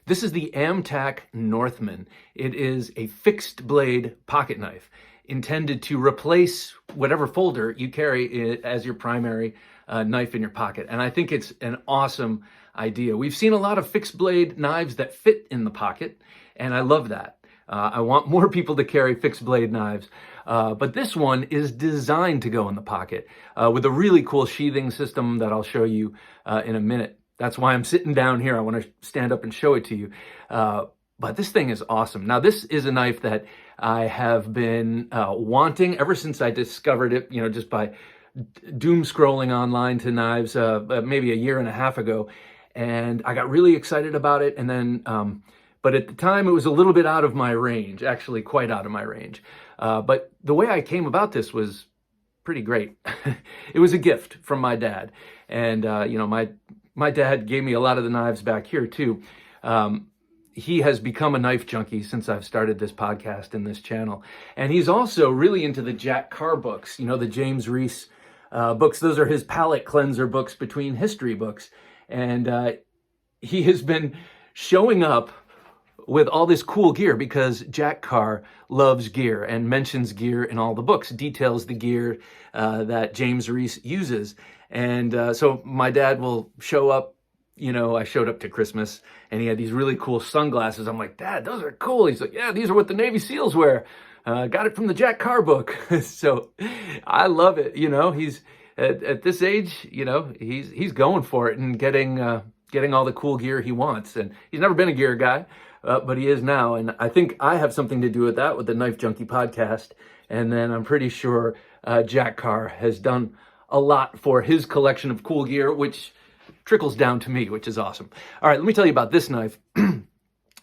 This is the Amtac Northman. It is a fixed blade pocket knife intended to replace whatever folder you carry as your primary knife in your pocket. And I think it's an awesome idea. We've seen a lot of fixed blade knives that fit in the pocket, and I love that. I want more people to carry fixed blade knives. But this one is designed to go in the pocket with a really cool sheathing system that I'll show you in a minute. That's why I'm sitting down here. I want to stand up and show it to you. But this thing is awesome. Now, this is a knife that I have been wanting ever since I discovered it, just by doom scrolling online to knives maybe a year and a half ago. And I got really excited about it. And then, but at the time, it was a little bit out of my range, actually quite out of my range. But the way I came about this was pretty great. It was a gift from my dad. And, my dad gave me a lot of the knives back here too. He has become a knife junkie since I've started this podcast and this channel. And he's also really into the Jack Carr books, the James Reese books. Those are his palate cleanser books between history books. And he has been showing up with all this cool gear because Jack Carr loves gear and mentions gear in all the books, details the gear that James Reese uses. And so my dad will show up, I showed up to Christmas and he had these really cool sunglasses. I'm like, Dad, those are cool. He's like, yeah, these are what the Navy SEALs wear. Got it from the Jack Carr book. So I love it. He's at this age, he's going for it and getting all the cool gear he wants. And he's never been a gear guy. But he is now, and I think I have something to do with that with the Knife Junkie podcast. And then I'm pretty sure Jack Carr has done a lot for his collection of cool gear, which trickles down to me, which is awesome. All right, let me tell you about this knife.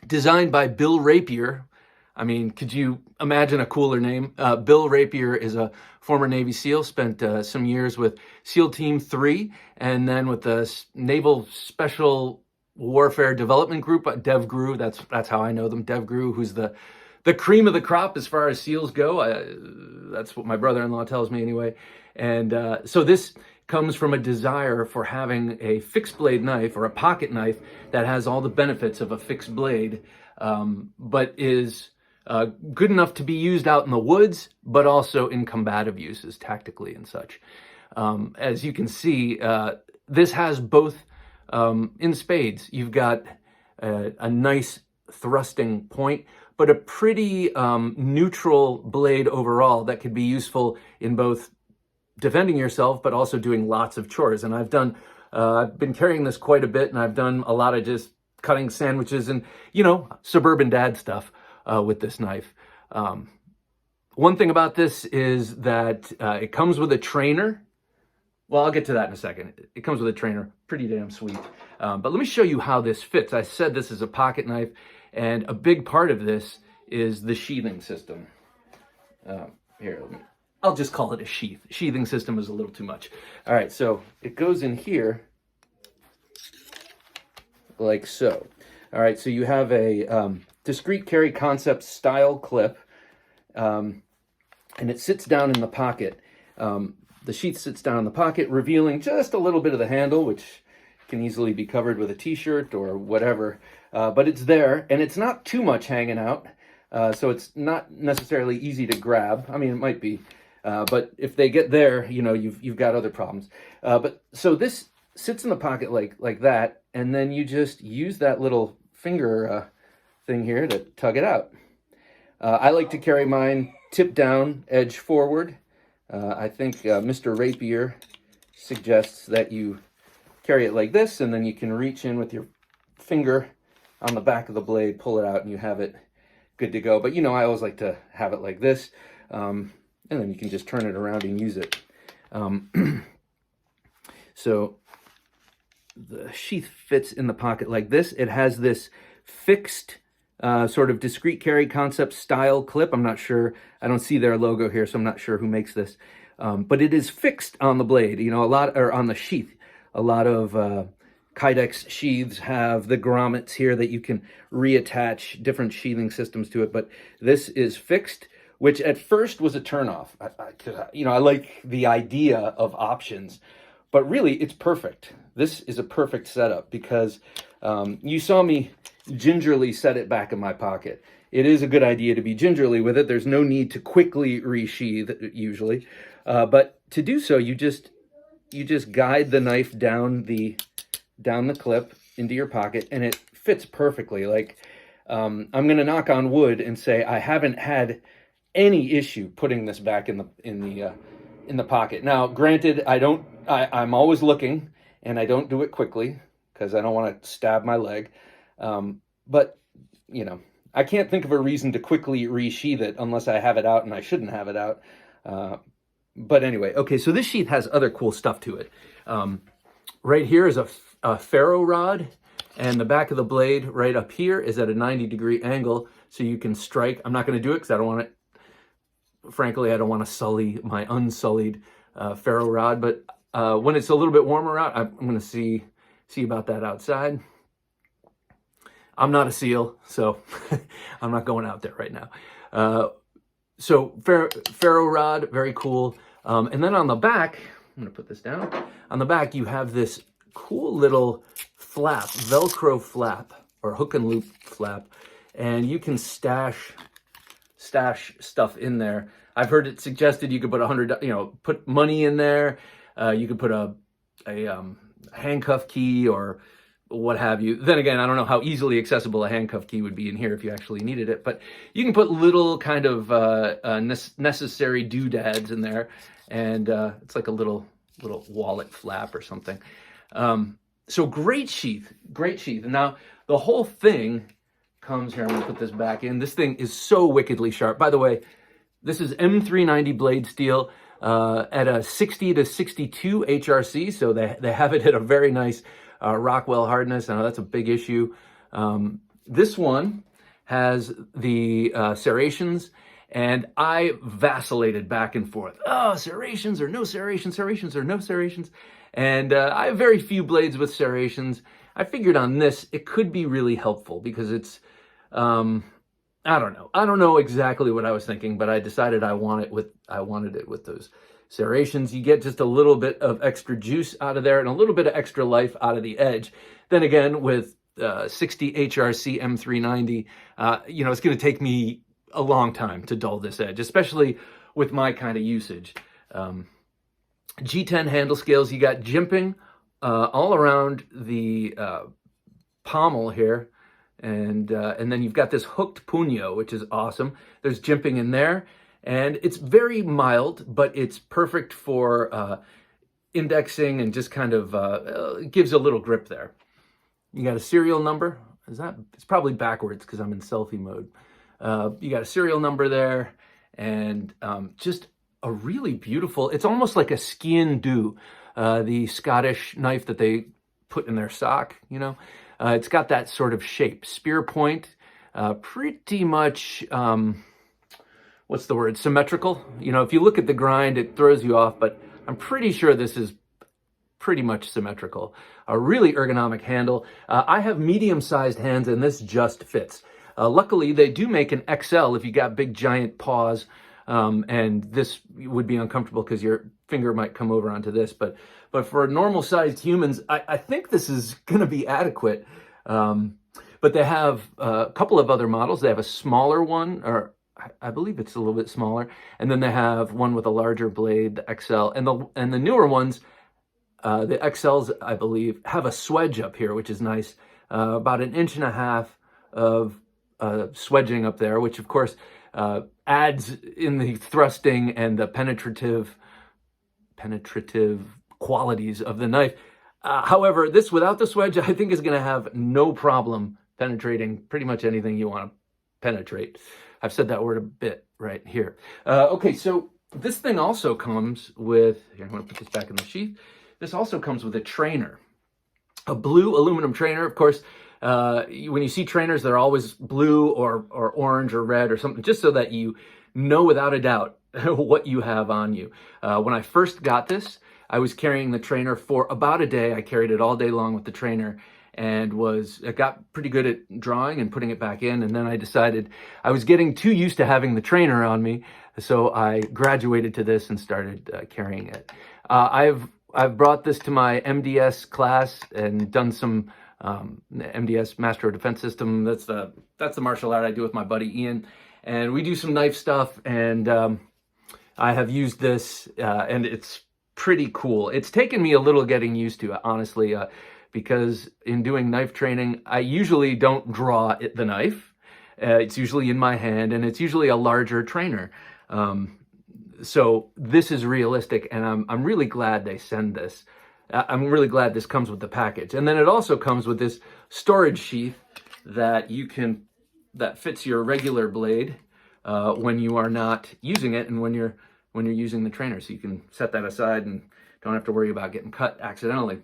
Designed by Bill Rapier. I mean, could you imagine a cooler name? Bill Rapier is a former Navy SEAL, spent some years with SEAL Team 3, and then with the Naval Special Warfare Development Group, DEVGRU, that's how I know them, DEVGRU, who's the cream of the crop as far as SEALs go. That's what my brother-in-law tells me anyway. And so this comes from a desire for having a fixed blade knife or a pocket knife that has all the benefits of a fixed blade, but is good enough to be used out in the woods, but also in combative uses, tactically and such. As you can see, this has both in spades. You've got a nice thrusting point, but a pretty neutral blade overall that could be useful in both defending yourself, but also doing lots of chores. And I've been carrying this quite a bit, and I've done a lot of just cutting sandwiches and, suburban dad stuff with this knife. One thing about this is that it comes with a trainer. Well, I'll get to that in a second. It comes with a trainer, pretty damn sweet. But let me show you how this fits. I said this is a pocket knife, and a big part of this is the sheathing system. I'll just call it a sheath. Sheathing system is a little too much. All right, so it goes in here like so. All right, so you have a discrete carry concept style clip, and it sits down in the pocket. The sheath sits down in the pocket, revealing just a little bit of the handle, which can easily be covered with a t-shirt or whatever. But it's there, and it's not too much hanging out, so it's not necessarily easy to grab. I mean, it might be, but if they get there, you've got other problems. But so this sits in the pocket like that, and then you just use that little finger thing here to tug it out. I like to carry mine tip down, edge forward. I think Mr. Rapier suggests that you carry it like this, and then you can reach in with your finger on the back of the blade, pull it out, and you have it good to go. But, I always like to have it like this, and then you can just turn it around and use it. So the sheath fits in the pocket like this. It has this fixed sort of discrete carry concept style clip. I'm not sure. I don't see their logo here, so I'm not sure who makes this. But it is fixed on the blade, or on the sheath. A lot of Kydex sheaths have the grommets here that you can reattach different sheathing systems to it. But this is fixed, which at first was a turnoff. I like the idea of options, but really it's perfect. This is a perfect setup because You saw me gingerly set it back in my pocket. It is a good idea to be gingerly with it. There's no need to quickly resheath usually, but to do so, you just guide the knife down the clip into your pocket, and it fits perfectly. Like I'm going to knock on wood and say I haven't had any issue putting this back in the pocket. Now, granted, I'm always looking, and I don't do it quickly because I don't want to stab my leg. But you know, I can't think of a reason to quickly resheath it unless I have it out, and I shouldn't have it out. But anyway, okay, so this sheath has other cool stuff to it. Right here is a ferro-rod, and the back of the blade right up here is at a 90-degree angle, so you can strike. I'm not going to do it because I don't want it. Frankly, I don't want to sully my unsullied ferro-rod, but when it's a little bit warmer out, I'm going to see about that outside. I'm not a SEAL, so I'm not going out there right now. So ferro-rod, very cool. And then on the back, I'm going to put this down. On the back, you have this cool little flap, Velcro flap, or hook and loop flap, and you can stash stuff in there. I've heard it suggested you could put put money in there. You could put a handcuff key or what have you. Then again, I don't know how easily accessible a handcuff key would be in here if you actually needed it, but you can put little kind of necessary doodads in there, and it's like a little wallet flap or something. So great sheath. And now the whole thing comes here. I'm gonna put this back in. This thing is so wickedly sharp. By the way, this is M390 blade steel at a 60 to 62 HRC, so they have it at a very nice Rockwell hardness. I know that's a big issue. This one has the serrations, and I vacillated back and forth. Oh, serrations or no serrations, serrations or no serrations. And I have very few blades with serrations. I figured on this, it could be really helpful because it's, I don't know. I don't know exactly what I was thinking, but I decided I wanted it with those serrations. You get just a little bit of extra juice out of there and a little bit of extra life out of the edge. Then again, with 60 HRC M390, it's going to take me a long time to dull this edge, especially with my kind of usage. G10 handle scales, you got jimping all around the pommel here. And then you've got this hooked puño, which is awesome. There's jimping in there, and it's very mild, but it's perfect for indexing and just kind of gives a little grip there. You got a serial number. It's probably backwards because I'm in selfie mode. You got a serial number there, and just a really beautiful, it's almost like a skin do, the Scottish knife that they put in their sock, It's got that sort of shape. Spear point, pretty much, what's the word, symmetrical. If you look at the grind, it throws you off, but I'm pretty sure this is pretty much symmetrical. A really ergonomic handle. I have medium-sized hands, and this just fits. Luckily, they do make an XL if you got big, giant paws, and this would be uncomfortable because your finger might come over onto this, but for normal-sized humans, I think this is going to be adequate. But they have a couple of other models. They have a smaller one, or I believe it's a little bit smaller, and then they have one with a larger blade, the XL, and the newer ones, the XLs, I believe, have a swedge up here, which is nice, about 1.5 inches of swedging up there, which of course adds in the thrusting and the penetrative qualities of the knife. However, this without the swedge, I think is going to have no problem penetrating pretty much anything you want to penetrate. I've said that word a bit right here. Okay, so this thing also comes with, here, I'm going to put this back in the sheath. This also comes with a trainer, a blue aluminum trainer. Of course, when you see trainers, they're always blue or orange or red or something, just so that you know without a doubt what you have on you. When I first got this, I was carrying the trainer for about a day. I carried it all day long with the trainer and it got pretty good at drawing and putting it back in. And then I decided I was getting too used to having the trainer on me. So I graduated to this and started carrying it. I've brought this to my MDS class and done some the MDS, Master of Defense System. That's the martial art I do with my buddy Ian, and we do some knife stuff. And I have used this, and it's pretty cool. It's taken me a little getting used to, honestly, because in doing knife training, I usually don't draw the knife. It's usually in my hand, and it's usually a larger trainer. So this is realistic, and I'm really glad they send this. I'm really glad this comes with the package. And then it also comes with this storage sheath that that fits your regular blade when you are not using it and when you're using the trainer. So you can set that aside and don't have to worry about getting cut accidentally.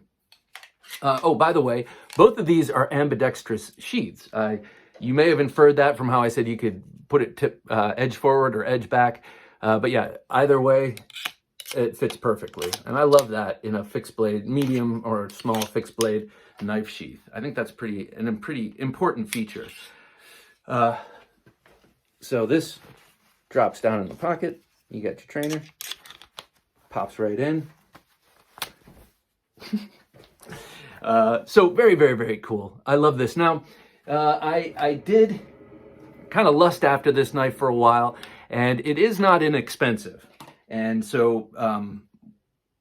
Oh, by the way, both of these are ambidextrous sheaths. You may have inferred that from how I said you could put it edge forward or edge back. But yeah, either way, it fits perfectly. And I love that in a fixed blade, medium or small fixed blade knife sheath. I think that's a pretty important feature. So this drops down in the pocket. You got your trainer, pops right in. So very, very, very cool. I love this. Now, I did kind of lust after this knife for a while, and it is not inexpensive. And so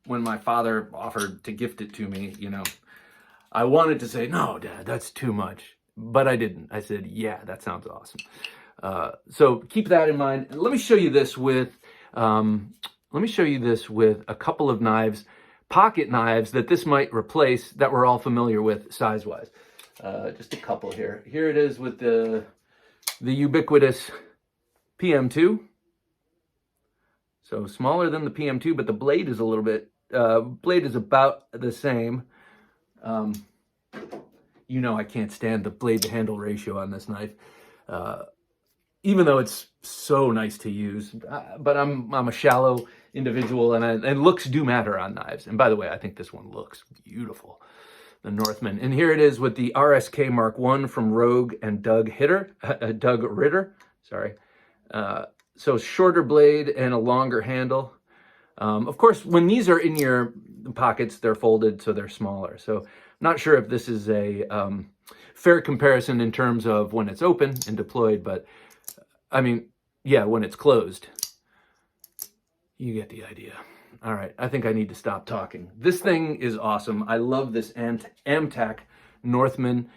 when my father offered to gift it to me, I wanted to say, no, Dad, that's too much. But I didn't. I said, yeah, that sounds awesome. So keep that in mind. Let me show you this with a couple of knives, pocket knives that this might replace that we're all familiar with size-wise. Just a couple here. Here it is with the ubiquitous PM2. So smaller than the PM2, but the blade is a little bit, blade is about the same. I can't stand the blade to handle ratio on this knife, even though it's so nice to use. But I'm a shallow individual, and looks do matter on knives. And by the way, I think this one looks beautiful, the Northman. And here it is with the RSK Mark I from Rogue and Doug Ritter. Sorry. So shorter blade and a longer handle. Of course, when these are in your pockets, they're folded, so they're smaller. So I'm not sure if this is a fair comparison in terms of when it's open and deployed, but I mean, yeah, when it's closed, you get the idea. All right, I think I need to stop talking. This thing is awesome. I love this Amtac Northman,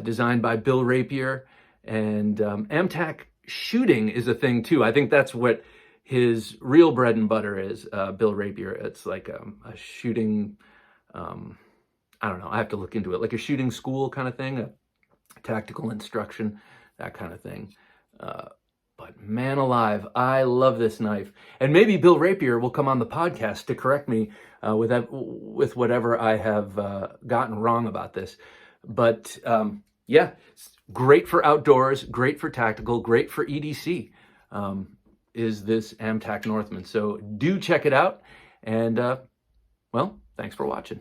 designed by Bill Rapier, and Amtac shooting is a thing too. I think that's what his real bread and butter is, Bill Rapier. It's like a shooting, I don't know, I have to look into it, like a shooting school kind of thing, a tactical instruction, that kind of thing. But man alive, I love this knife. And maybe Bill Rapier will come on the podcast to correct me with whatever I have gotten wrong about this. But yeah, it's great for outdoors, great for tactical, great for EDC, is this Amtac Northman. So do check it out. And well, thanks for watching.